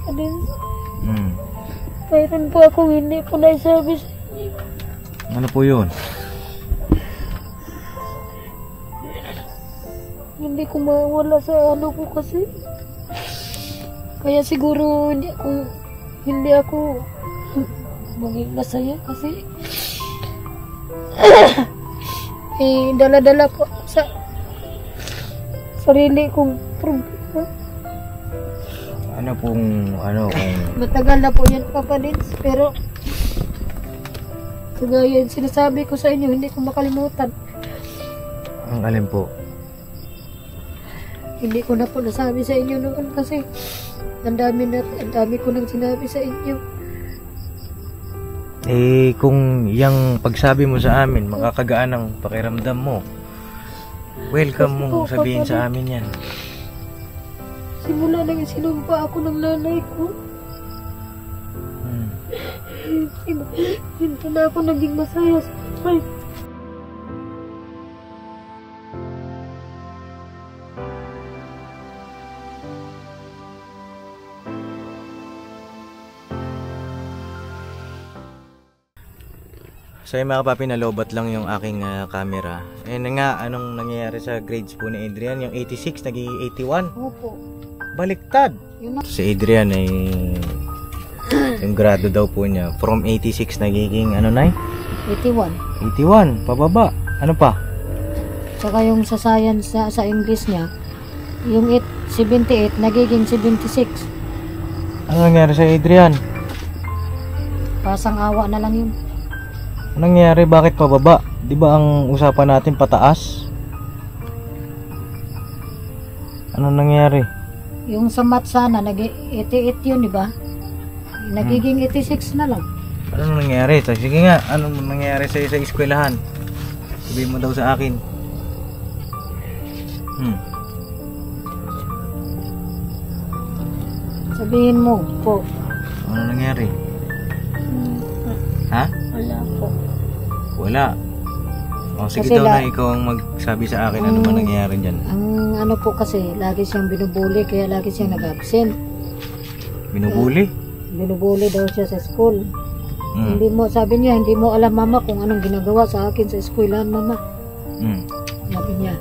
Adin, Hmm. mayroon po akong hindi po naisabi sa inyo. Ano po yun? Hindi ko mawala sa ano ko kasi. Kaya siguro hindi ako maging masaya kasi dala-dala po sa sarili kong problema. Ano kung Matagal na po yan, Papa Dins, pero kagaya yung sinasabi ko sa inyo, hindi ko makalimutan. ang alin po? Hindi ko na po nasabi sa inyo noon kasi ang dami ko nang sinabi sa inyo. Eh, kung yung pagsabi mo sa amin, makakagaan ang pakiramdam mo, welcome mong sabihin sa amin yan. Simula nang sinumpa ako ng nanay ko, hindi na ako naging masaya sa buhay. So yung mga papi, nalobat lang yung aking camera. Eh nga, anong nangyayari sa grades po ni Adrian? Yung 86, naging 81. Opo. Baliktad! Yun na. Si Adrian ay yung grado daw po niya from 86 nagiging ano na 81. 81, pababa. Ano pa? Saka yung sa science sa English niya, yung 78 nagiging 76. Ano nangyari sa Adrian? Pasang awa na lang yun. Anong nangyari? Bakit pababa? Di ba ang usapan natin pataas? Anong nangyari? Yung sa math sana, 88 yun, di ba? Nagiging 86 na lang. Anong nangyari? Sige nga, anong nangyari sa eskwelahan? Sabihin mo daw sa akin. Sabihin mo po. Ano nangyari? Ha? Wala po. Wala. O sige Kasi daw na ikaw ang magsabi sa akin ano man nangyayari dyan. Ang ano po kasi, lagi siyang binubuli, kaya lagi siyang nag-absent. Binubuli? Binubuli daw siya sa school. Mm. Hindi mo, sabi niya, hindi mo alam mama kung anong ginagawa sa akin sa eskwelahan, mama. Sabi niya.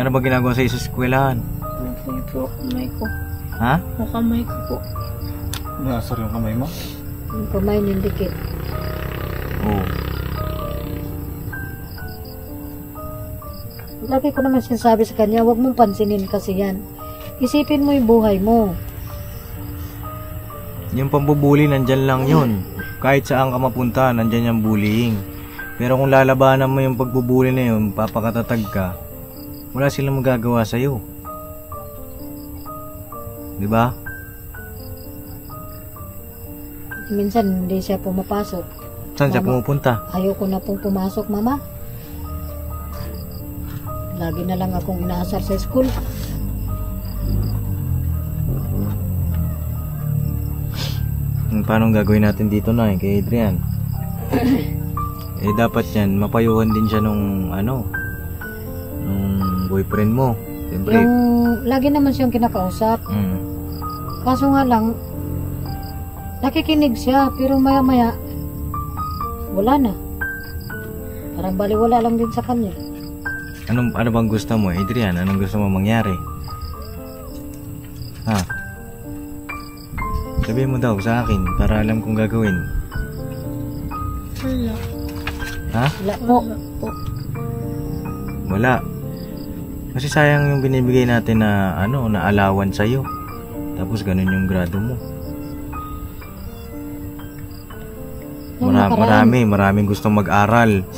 Ano ba ginagawa sa eskwelahan? Okay po, kamay ko. Ha? O kamay ko po. Nasar yung kamay mo? Yung kamay nindikit. Oo. Lagi ko naman sinasabi sa kanya, huwag mong pansinin kasi yan. Isipin mo yung buhay mo. Yung pambubuli nandyan lang yun. Kahit saan ka mapunta, nandyan yung bullying. Pero kung lalabanan mo yung pagbubuli na yun, papakatatag ka, wala silang magagawa sa'yo. Diba? Minsan hindi siya pumapasok. Saan siya pumupunta? Ayoko na pong pumasok, mama. Lagi na lang akong inaasar sa school. Paano gagawin natin dito na kay Adrian? Eh dapat yan, mapayuhan din siya nung nung boyfriend mo. Siyempre. Yung lagi naman siyang kinakausap. Kaso nga lang, nakikinig siya, pero maya-maya, wala na. Parang baliwala lang din sa kanya. Ano bang gusto mo, Adrian? Anong gusto mo mangyari? Ha? Sabihin mo daw sa akin para alam kong gagawin. Wala. Ha? Wala po. Wala. Kasi sayang yung binibigay natin na na allowance sa'yo. Tapos ganun yung grado mo. Maraming gustong mag-aral.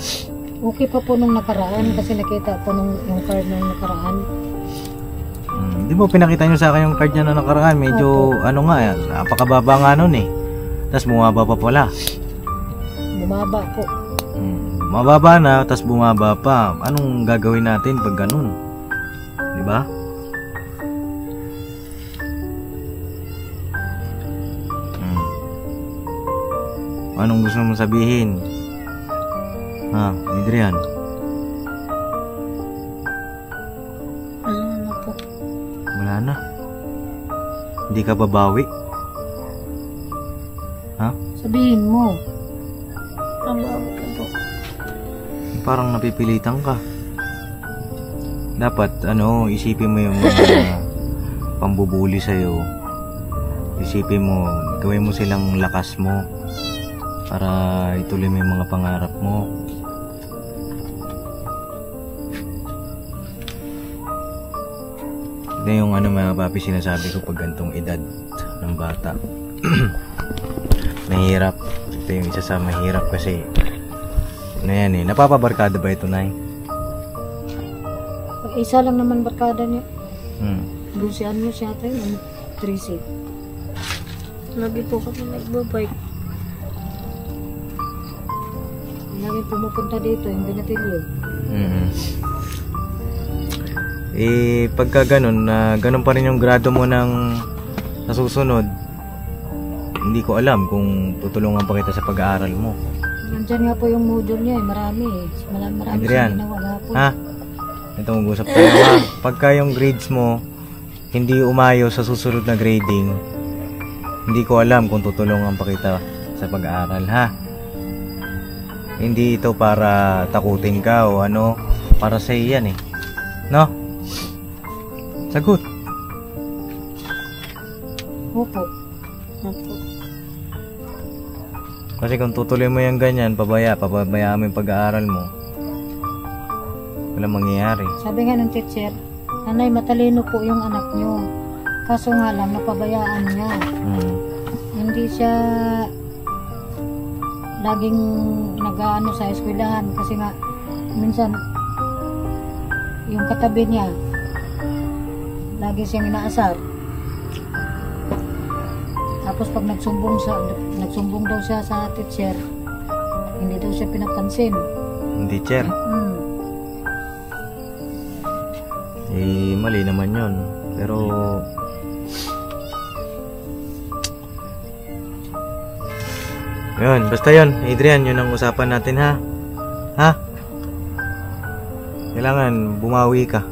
Okay pa po nung nakaraan kasi nakita po yung card nung nakaraan. Di ba pinakita nyo sa akin yung card niya na nakaraan? Medyo napakababa nga nun eh. Tapos bumaba pa pala. Bumaba po. Mababa na, tapos bumaba pa. Anong gagawin natin pag ganun? Di ba? Anong gusto mong sabihin? Ha, Adrian? Ano na po? Wala na. Hindi ka babawi? Ha? Sabihin mo. Trabaho ko po. Parang napipilitan ka. Dapat, isipin mo yung mga pambubuli sa'yo. Isipin mo, gawin mo silang lakas mo para ituloy mo yung mga pangarap mo. Ito yung mga papi sinasabi ko pag gantong edad ng bata. Mahirap. Ito yung isa sa mahirap kasi napapabarkada ba ito, Nay? Isa lang naman barkada niya. Lucian mo siya tayo ng 3C. Lagi po kami nagbabike. Lagi pumupunta dito, yung binatilyo. Pagka ganun pa rin yung grado mo ng nasusunod, hindi ko alam kung tutulungan pa kita sa pag-aaral mo. Nandyan nga po yung module niya, marami Adrian, siyang ginawa po. ha? Ito mag-usap tayo, ha? Pagka yung grades mo hindi umayo sa susunod na grading, hindi ko alam kung tutulungan pa kita sa pag-aaral, ha? Hindi ito para takutin ka o para sa iyan no? Sagot. Opo. Opo. Kasi kung tutuloy mo yung ganyan, pabayaan mo yung pag-aaral mo, walang mangyayari. Sabi nga ng teacher, Nanay, matalino po yung anak nyo. Kaso nga lang, napabayaan niya. Hindi siya laging nag-aano sa eskwelahan kasi nga minsan yung katabi niya lagi siyang inaasar. Tapos pag nagsumbong daw siya sa teacher, hindi daw siya pinapansin. Teacher? Mali naman yun. Pero yun, basta yun, Adrian, yun ang usapan natin, ha? Kailangan bumawi ka.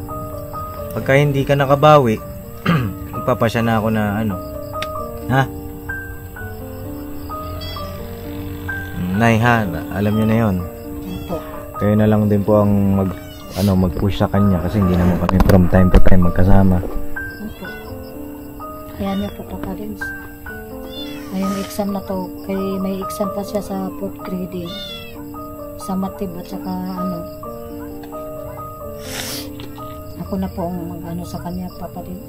Pagka hindi ka nakabawi, magpapasya na ako na ha? Nay, ha? Alam nyo na yun. Opo. Kayo na lang din po ang mag-push sa kanya kasi hindi naman kami from time to time magkasama. Opo. Kaya niya po kaparins. Ngayong exam na to, may exam pa siya sa 4th grading. Sa matib at saka ako na po ang sa kanya paparin.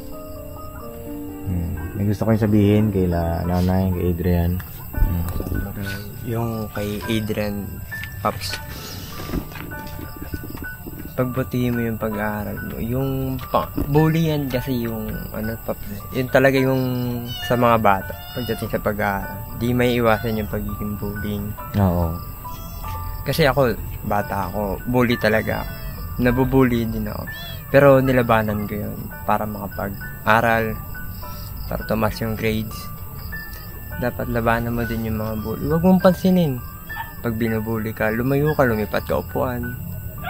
May gusto kong sabihin kay nanay, kay Adrian. Yung kay Adrian, Paps, pagbutihin mo yung pag-aaral mo. Yung bullying kasi yung Paps, yun talaga yung sa mga bata pagdating sa pag-aaral. Di may iwasan yung pagiging bullying. Oo. Kasi ako, bata ako, bully talaga ako. Nabubully din ako. Pero nilabanan ko yun para makapag-aral, para tumas yung grades. Dapat labanan mo din yung mga bully. Huwag mong pansinin. Pag binubully ka, lumayo ka, lumipat ka upuan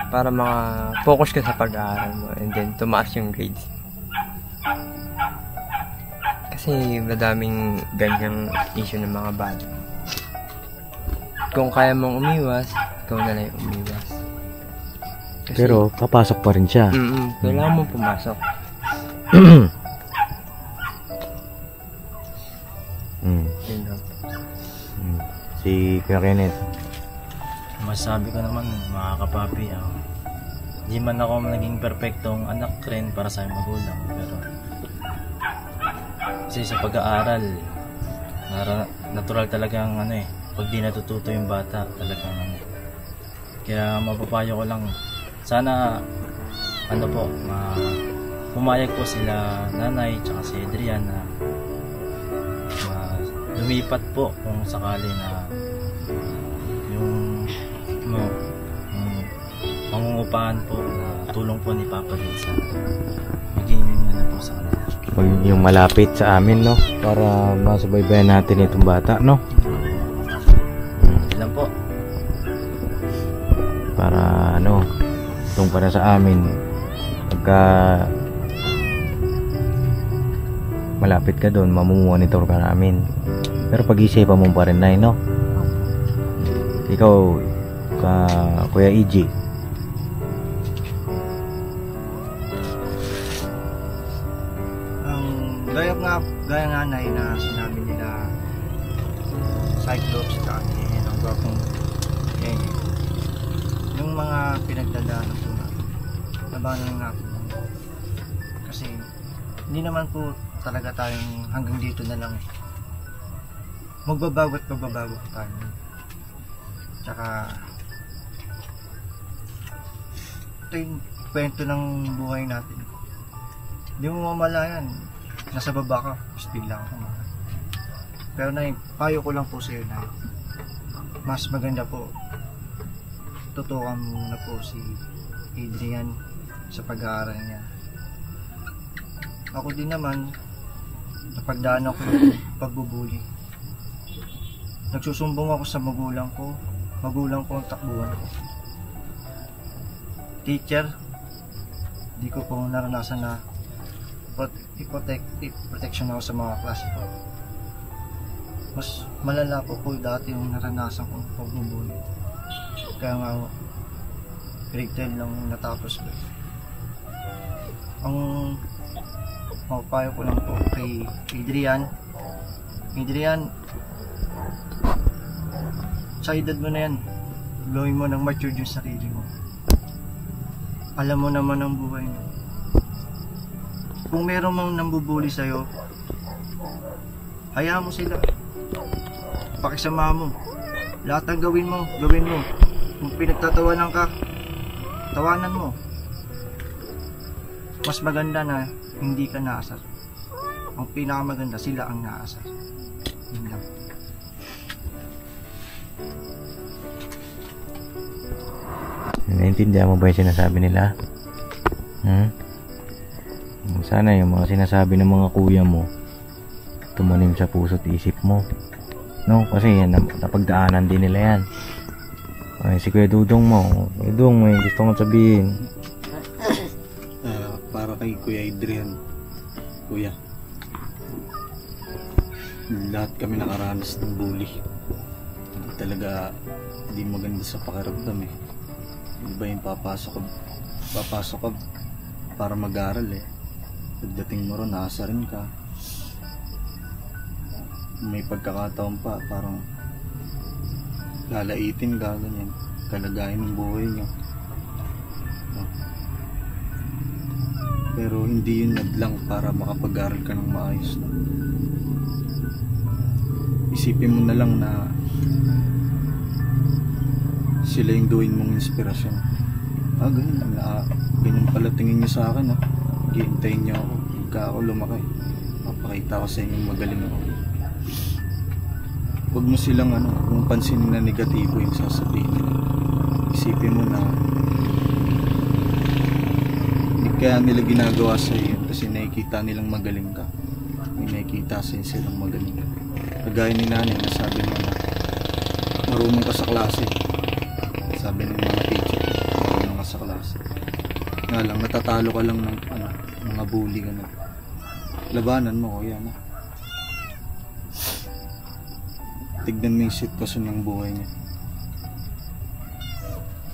para maka-focus ka sa pag-aaral mo and then tumaas yung grades. Kasi madaming ganyang issue ng mga bata. Kung kaya mong umiwas, ikaw na lang yung umiwas. Kasi, pero papasok pa rin siya. Kailangan mong pumasok. Si Kuya Kenneth. Masabi ko naman mga kapapi, hindi man ako naging perfectong anak rin para sa magulang, pero kasi sa pag-aaral natural talagang pag di natututo yung bata talagang kaya mapapayo ko lang sana pumayag po sila nanay tsaka si Adrian na lumipat po kung sakali na yung mangungupahan po na tulong po ni Papa din sa maging po sa kanila. Yung malapit sa amin, no? Para masubaybayan natin itong bata, no? Ilan po? Para itong para sa amin pagka malapit ka doon, mamumonitor ka namin. Pero pag-isipan mo pa rin, Nay, no? Ikaw, Kuya EJ. Gaya nga, Nay, na sinabi nila Cyclops at ang gwapong yung mga pinagdadaanan po natin, labanan nga po. Kasi hindi naman po talaga tayong hanggang dito na lang. Magbabago po tayo. Tsaka ito yung kwento ng buhay natin. Hindi mo mamalayan, nasa baba ka, still lang ako. Pero Nay, payo ko lang po sa iyo, Nay, mas maganda po tutukan muna po si Adrian sa pag-aaral niya. Ako din naman, napagdaan ako yung pagbubuli. Nagsusumbong ako sa magulang ko ang takbuhan ko. Teacher, di ko po naranasan na protection ako sa mga klase ko. Mas malala po dati yung naranasan kong pagbubuli. Kaya nga grade 10 lang natapos ko. Ang mapapayo ko lang po kay Adrian, sa edad mo na yan, gawin mo ng mature yung sarili mo. Alam mo naman ang buhay mo. Kung meron mang nambubuli sa'yo, hayaan mo sila. Pakisama mo. Lahat ng gawin mo. Kung pinagtatawanan ka, tawanan mo. Mas maganda na hindi ka naasar. Ang pinakamaganda, sila ang naasar. Yun lang. Naintindihan mo ba yung sinasabi nila? Sana yung mga sinasabi ng mga kuya mo tumanim sa puso't isip mo, no? Kasi yan, napagdaanan din nila yan. Ay, si Kuya Dudong mo. Kuya Dudong, may gusto kong sabihin. Para kay Kuya Adrian, Kuya, lahat kami nakaranas ng bully. Hindi talaga, hindi maganda sa pakiramdam eh. Iba yung papasok ka para mag-aral eh. Pagdating mo ron, nasa rin ka. May pagkakataon pa, parang lalaitin ka, ganyan. Kalagayan ng buhay niyo. Pero hindi yun nadlang para makapag-aral ka ng maayos. Isipin mo na lang na sila yung gawin mong inspirasyon. Ganun pala tingin niyo sa akin, hihintayin niyo ako. Pagka ako lumaki, papakita ko sa inyo magaling ako. Huwag mo silang kung pansinin na negatibo yung sasabihin. Isipin mo na hindi kaya nila ginagawa sa iyo kasi nakikita nilang magaling ka. May nakikita sa silang magaling. Kagaya ni nanay na sabi mo na marunong ka sa klase. Sabi ng mga teacher, marunong ka sa klase. Nga lang, natatalo ka lang ng mga bully ka na. Labanan mo, kuya, no? Tignan mo yung sitwasyon ng buhay niya.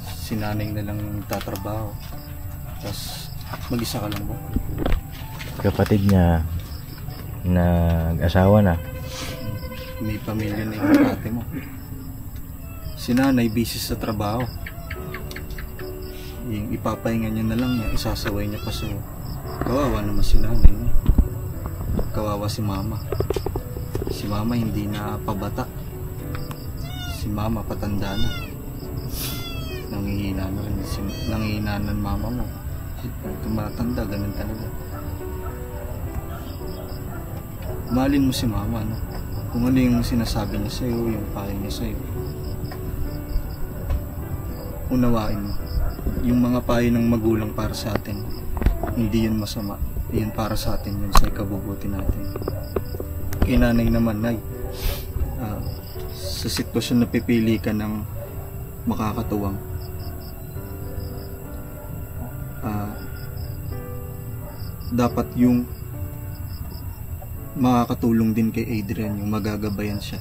Sinanay na lang tatrabaho. Tapos, mag-isa ka lang ba? Kapatid niya, nag-asawa na. May pamilya na yung ate mo. Si nanay, busy sa trabaho. Yung ipapahinga niya na lang niya, isasaway niya pa sa kawawa naman si nanay. Kawawa si mama. Si mama hindi na pabata. Si mama patanda na. Nangihina na rin. Nangihina ng mama mo. Tumatanda, ganun talaga. Mahalin mo si mama, no? Kung ano yung sinasabi niya sa'yo, yung payo niya sa'yo, unawain mo. Yung mga payo ng magulang para sa atin, hindi yun masama. Yun para sa atin, yun sa ikabubuti natin. Kay nanay naman, Nay, sa sitwasyon na pipili ka ng makakatuwang, dapat yung makakatulong din kay Adrian, yung magagabayan siya.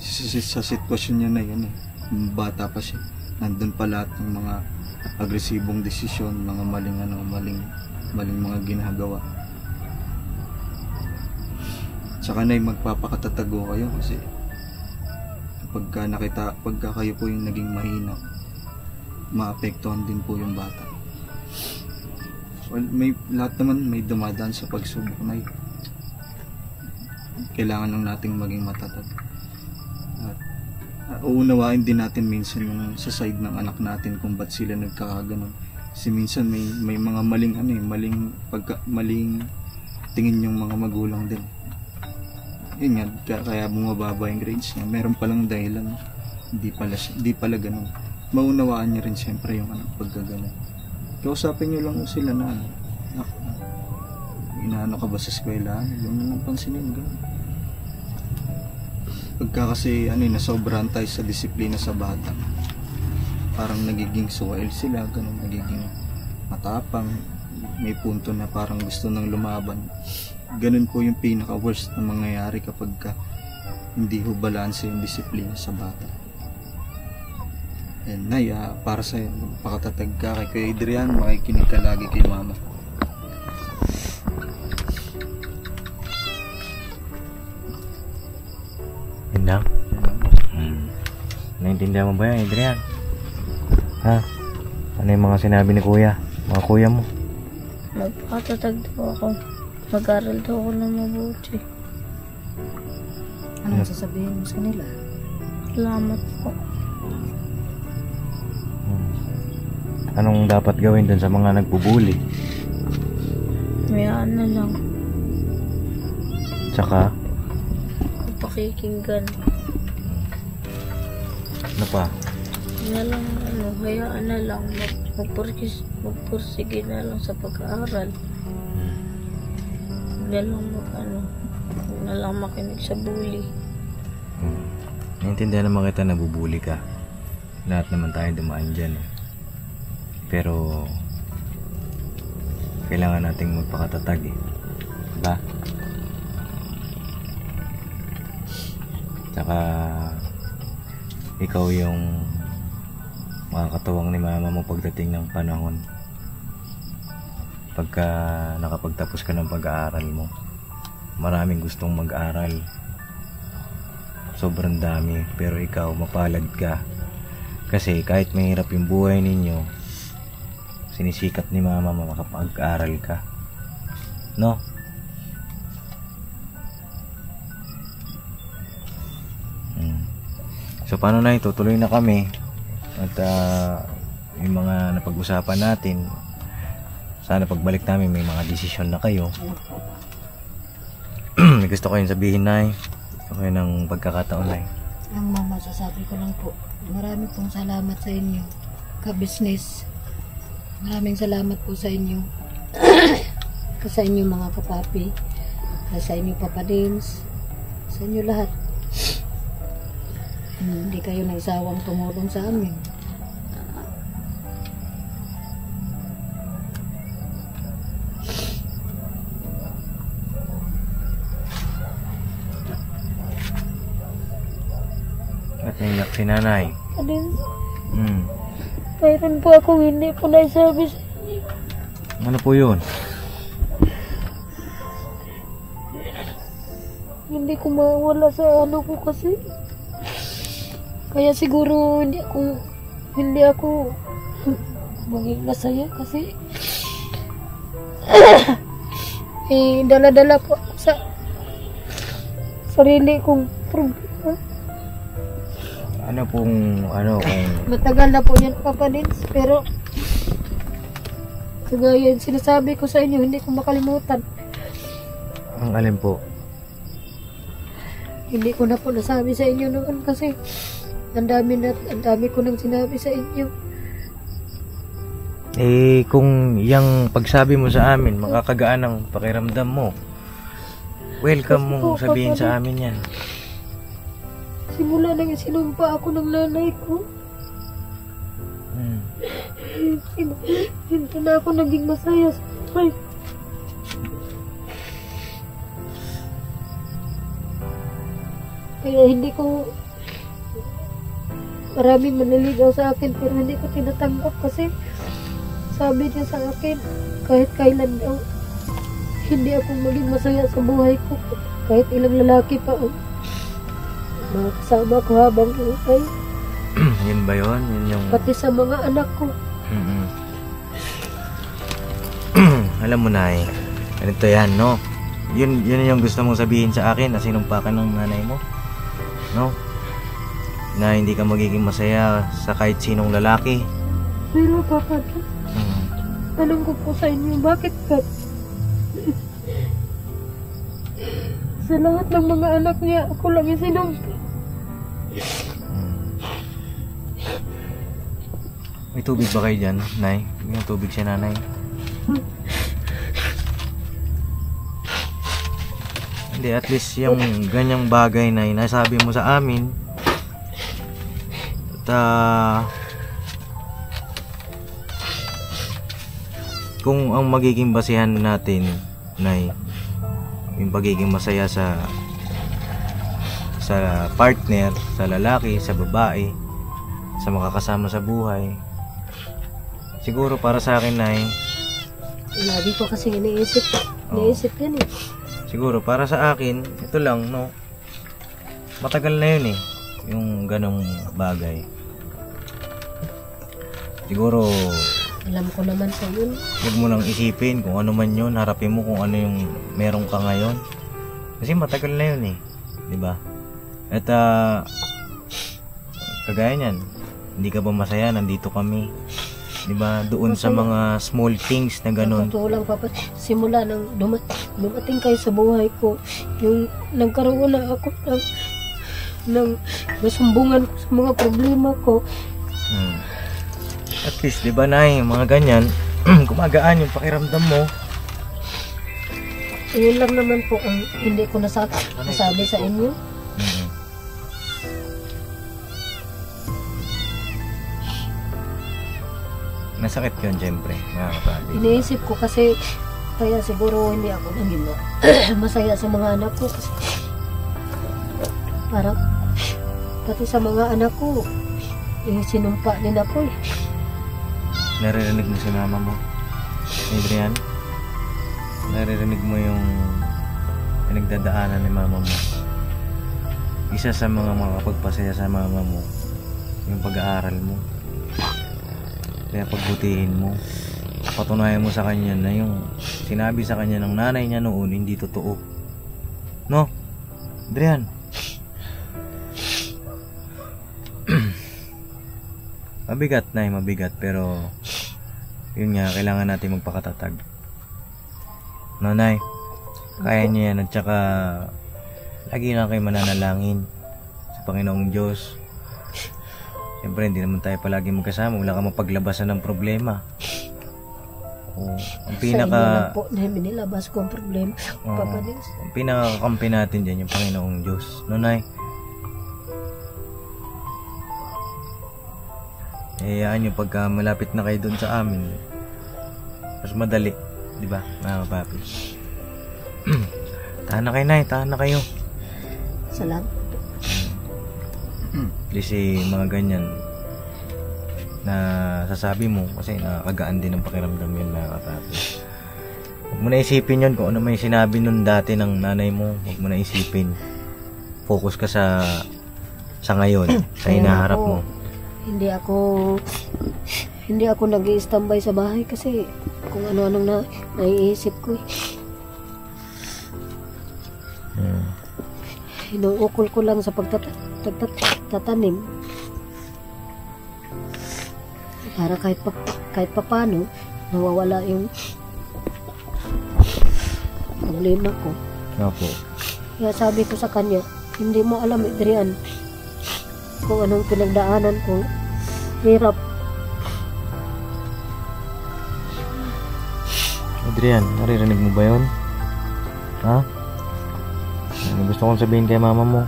Sa sitwasyon niya na yun bata pa siya, nandun pa lahat ng mga agresibong desisyon, mga maling mga ginagawa. Tsaka na magpapakatatago kayo kasi pagka kayo po yung naging mahina, maapektuhan din po yung bata. Well, lahat naman may dumadaan sa pagsubok na yun. Kailangan lang nating maging matatag. At uunawain din natin minsan yung sa side ng anak natin kung ba't sila nagkakaganon. Kasi minsan may mga maling tingin yung mga magulang din. Yun nga, kaya bumababa yung grades niya. Meron palang dahilan. Hindi pala ganun. Maunawaan niya rin siyempre yung anak pagkaganon. Kausapin niyo lang sila na inaano ka ba sa eskwela? Yung nang pansinin gano'n. Pagka kasi nasobrahan tayo sa disiplina sa bata, parang nagiging suwail sila, gano'n, nagiging matapang, may punto na parang gusto nang lumaban. Ganun po yung pinaka worst na mangyayari kapag hindi ho balanse yung disiplina sa bata. And Nay, para sa'yo, magpakatatag ka kay Kuya Adrian, makikinig ka lagi kay Mama. Yun lang. Naintindihan mo ba yan, Adrian? Ha? Ano yung mga sinabi ni Kuya? Mga kuya mo? Magpakatatag daw ako. Mag-aral daw ako ng mabuti. Anong sasabihin mo sa kanila? Salamat po. Anong dapat gawin dun sa mga nagbubuli? Mayaan na lang. Tsaka, Pakikinggan. ano pa? Na lang, hayaan na lang. Magpursige na lang sa pag-aaral. Na lang na lang makinig sa bully. Naintindihan naman kita na bubuli ka. Lahat naman tayo dumaan dyan. Pero, kailangan nating magpakatatag diba? Tsaka, ikaw yung makakatuwang ni Mama mo pagdating ng panahon. Pagka nakapagtapos ka ng pag-aaral mo, maraming gustong mag-aral. Sobrang dami, pero ikaw mapalad ka. Kasi kahit mahirap yung buhay ninyo, sinisikap ni Mama makapag-aral ka. No? So paano na, itutuloy na kami. At yung mga napag-usapan natin, sana pagbalik namin may mga desisyon na kayo. May gusto ko yung sabihin, Nay. Gusto ko yun ng pagkakataon, Nay. Ang masasabi ko lang po, marami pong salamat sa inyo, ka-business. Maraming salamat po sa inyo. Sa inyo mga kapapi, sa inyo Papa Dins, sa inyo lahat. Hindi kayo naisawang tumulong sa amin. At naiyak si Nanay. Adin, Hmm. mayroon po akong hindi po naisabi sa inyo. Ano po yun? Hindi ko mawala sa ano ko kasi. Kaya siguro hindi ako maging masaya kasi dala-dala ko sa sarili kong problema. Ano kung Matagal na po yan, Papa Dins, pero kagaya yung sinasabi ko sa inyo, hindi ko makalimutan. ang alin po? Hindi ko na po nasabi sa inyo noon kasi ang dami ko nang sinabi sa inyo. Eh, kung yung pagsabi mo sa amin, makakagaan ang pakiramdam mo, welcome mong sabihin sa amin yan. Simula nang sinumpa ako ng nanay ko, hindi na ako naging masaya sa buhay. Kaya hindi ko, maraming maniligaw sa akin pero hindi ko tinatanggap kasi sabi niya sa akin kahit kailan daw hindi ako maging masaya sa buhay ko kahit ilang lalaki pa ang mga kasama ko habang buhay. Yun ba yun? Yun yung... Pati sa mga anak ko. Mm-mm. Alam mo na ganito yan, no? Yun yung gusto mong sabihin sa akin na sinumpakan ng nanay mo, no? Na hindi ka magiging masaya sa kahit sinong lalaki. Pero Papa, tanong ko po sa inyo, bakit ka sa lahat ng mga anak niya, ako lang yung sinumpa? May tubig ba kayo dyan, Nay? May tubig si nanay. Hindi, at least yung ganyang bagay na nasabi mo sa amin at kung ang magiging basihan natin, Nay, yung pagiging masaya sa partner, sa lalaki, sa babae, sa makakasama sa buhay, siguro para sa akin, Nay, Lagi ko kasi iniisip yan eh. siguro para sa akin, ito lang, no, matagal na yun yung ganong bagay. Siguro Alam ko naman sa yun. huwag mo nang isipin kung ano man yun, harapin mo kung ano yung meron ka ngayon, kasi matagal na yun di ba? At kagaya niyan, hindi ka ba masaya, nandito kami, di ba, doon sa mga small things na ganun. Totoo lang, Papa, simula nang dumating kayo sa buhay ko, yung nagkaroon na ako ng nasumbungan ko sa mga problema ko. At least, di ba, Nay, mga ganyan, gumagaan yung pakiramdam mo. Yun lang naman po ang hindi ko nasabi sa inyo. Nasakit yun, syempre, mga kapatid. Iniisip ko kasi kaya siguro hindi ako naging masaya sa mga anak ko kasi parang pati sa mga anak ko sinumpa din ako Naririnig mo si mama mo, Adrian? Naririnig mo yung pinagdadaanan ni mama mo. Isa sa mga makapagpasaya sa mama mo yung pag-aaral mo. Kaya pagbutihin mo, patunayan mo sa kanya na yung sinabi sa kanya ng nanay niya noon hindi totoo, no, Adrian? Mabigat, pero yun nga, kailangan natin magpakatatag, no, Nay? Kaya niya yan, at saka lagi na kayo mananalangin sa Panginoong Diyos. Siyempre, hindi naman tayo palagi magkasama. Wala ka mapaglabasan ng problema. Ang sa inyo lang pinaka... po na nilabas ko ang problema. Papa Dins. Ang pinakakampi natin dyan, yung Panginoong Diyos. No, Nay? Hayaan nyo pagka malapit na kayo doon sa amin, mas madali, di ba, mga kapapi? Tahan na kayo, Nay. Tahan na kayo. Salamat. Kasi mga ganyan na sasabi mo, kasi nakakagaan din ang pakiramdam yun, mga kapapi. Huwag mo na isipin yun kung ano may sinabi nun dati ng nanay mo. Huwag mo na isipin. Focus ka sa ngayon, sa hinaharap mo. Hindi ako nag-i-standby sa bahay kasi kung ano-anong naiisip ko Inuukol ko lang sa pagtatanim para kahit pa paano nawawala yung problema ko. Opo. Kaya sabi ko sa kanya, hindi mo alam, Adrian, kung anong pinagdaanan ko. Hirap. Adrian, naririnig mo ba yun? Ha? Ano gusto kong sabihin kay mama mo?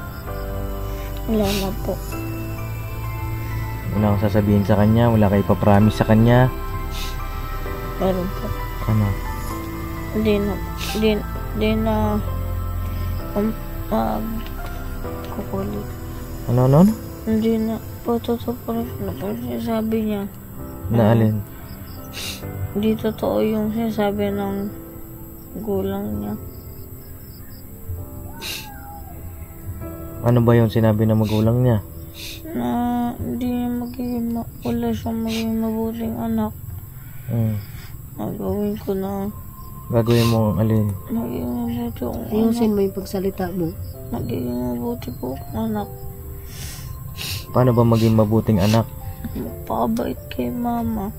Wala na po. Wala kang sasabihin sa kanya? Wala kayo pa-promise sa kanya? Meron po. Ano? Hindi na kukulit. Ano? Hindi na po totoo po na po sinasabi niya. Na alin? Hindi totoo yung sinasabi ng gulang niya. Ano ba yung sinabi ng magulang niya? Na hindi niya wala siyang magiging mabuting anak. Gagawin ko na Gagawin mo ang alin? magiging mabuti akong anak. Ayusin mo yung pagsalita mo. Magiging mabuti po akong anak. Paano ba maging mabuting anak? Magpakabait kay mama.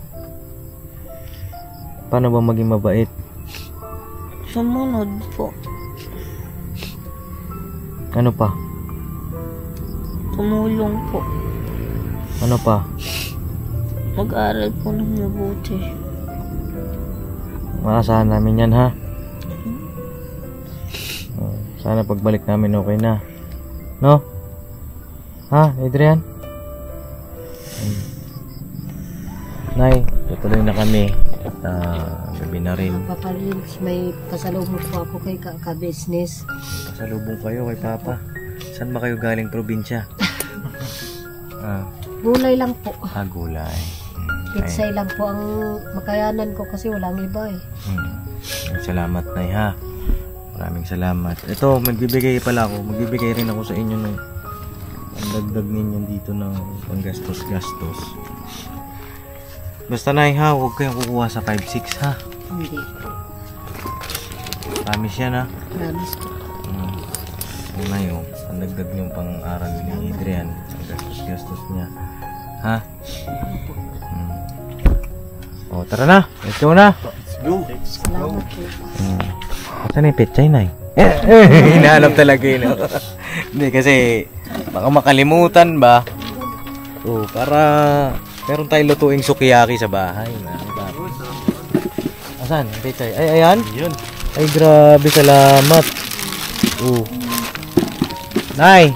Paano ba maging mabait? Sumunod po. Ano pa? Tumulong po. Ano pa? Mag-aral po ng mabuti. Maasahan namin yan, ha? Sana pagbalik namin okay na. No? Ha, Adrian? Nay, tutuloy na kami. At gabi na rin. Papalins, may pasalubong po ako kay ka-business. Pasalubong kayo kay Papa. Saan ba kayo galing probinsya? Gulay lang po. Gulay. Pitsay lang po ang makayanan ko kasi walang iba eh. Salamat, Nay, ha? Maraming salamat. Ito, magbibigay pala ako. Magbibigay rin ako sa inyo ng ang dagdag ninyo dito ng panggastos-gastos. Basta, Nay, ha? Huwag kayong kukuha sa 5-6, ha? Hindi po. Promise yan, ha? Promise po. Nay, ang dagdag niyong pang-aral ni Adrian. Ang gastos-gastos niya. Ha? Tara na. Let's go na. Salamat po. Saan yung pechay, Nay? Hinahanap talaga yun. Hindi, kasi baka makalimutan ba? Para meron tayong lutuing sukiyaki sa bahay. Asan? Yung pechay? Ay, ayan? Ay, grabe. Salamat. Nay!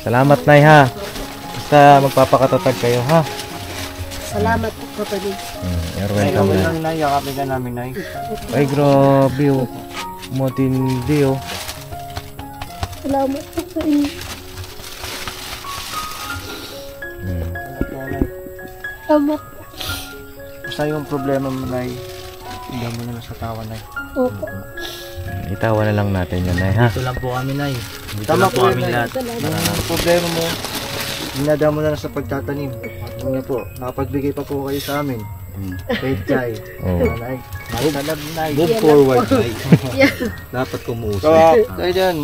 Salamat, Nay, ha? Basta magpapakatatag kayo, ha? Salamat po, kapatid. You're welcome, Ay, na. lang, Nay. Yakapin ka namin, Nay. Ay, grabe, matindi, Salamat po sa inyo. Salamat. Basta yung problema mo, Nay. Hindi mo na sa tawa, Nay. Opo. Itawa na lang natin yan, Nay, ha? Dito lang po kami, Nay. Dito Tama lang po po kami yun, Nay. lahat. Yung problema mo, dinadaan mo na lang sa pagtatanim. Ano nga po, nakapagbigay pa po kayo sa amin. Pechay. Nay. Masalab, Nay. Move forward, Nay. Dapat kumuusap. Tayo dyan.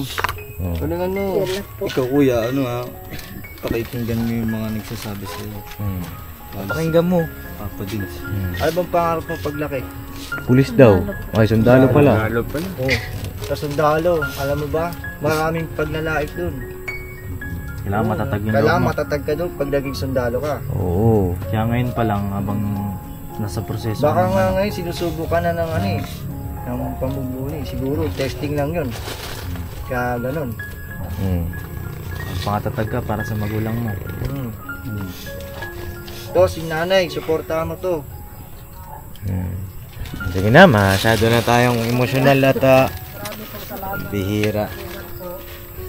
Tulungan mo. Ikaw, kuya, pakikinggan mo yung mga nagsasabi sa'yo. Pakinggan mo. Papa din. Ano bang pangarap mo paglaki? Pulis daw. Ay, sundalo pala. Sa sundalo, alam mo ba? Maraming pagnalaik dun. Kailangan matatag yung loob Kailangan mo. matatag ka dun pag naging sundalo ka. Oo. Kaya ngayon pa lang, habang nasa proseso. Baka nga ngayon sinusubukan na ng ng pamumuno. Siguro, testing lang yun. Kaya ganun. Pangatatag ka para sa magulang mo. To, si nanay, suportahan mo to. Sige na, masyado na tayong emosyonal at bihira.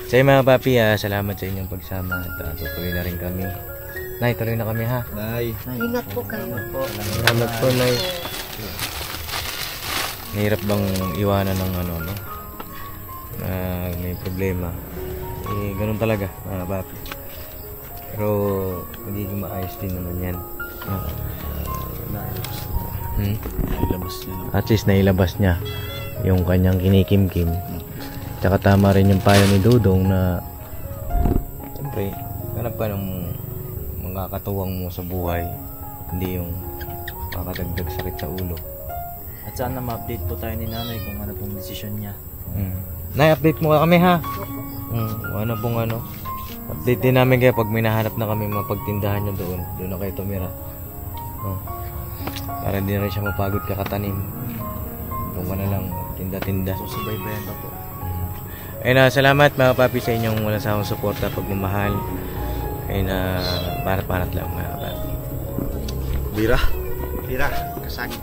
Sa mga papi, salamat sa inyong pagsama at tutuloy na rin kami. Nay, tuloy na kami, ha? Nay. Ingat po kayo. Salamat po, Nay. Mahirap bang iwanan ng no? Na may problema. Ganun talaga, mga papi. Pero magiging maayos din naman yan. Nailabas niya. At least nailabas niya yung kanyang kinikimkim. Tsaka tama rin yung payo ni Dudong na siyempre, hanap ka ng mga katuwang mo sa buhay. Hindi yung makakadagdag sakit sa ulo. At sana ma-update po tayo ni nanay kung ano pong desisyon niya. Nay-update mo kami, ha? Ano pong update din namin kayo pag may nahanap na kami mapagtindahan nyo doon. Doon na kayo tumira. Para hindi na rin siya mapagod kakatanim. Doon ka na lang tinda-tinda. Susubaybayan pa po. Ayun, salamat mga papi sa inyong walang sawang suporta, pagmamahal. Ayun, banat-banat lang mga papi. Bira. Tira, kasagi.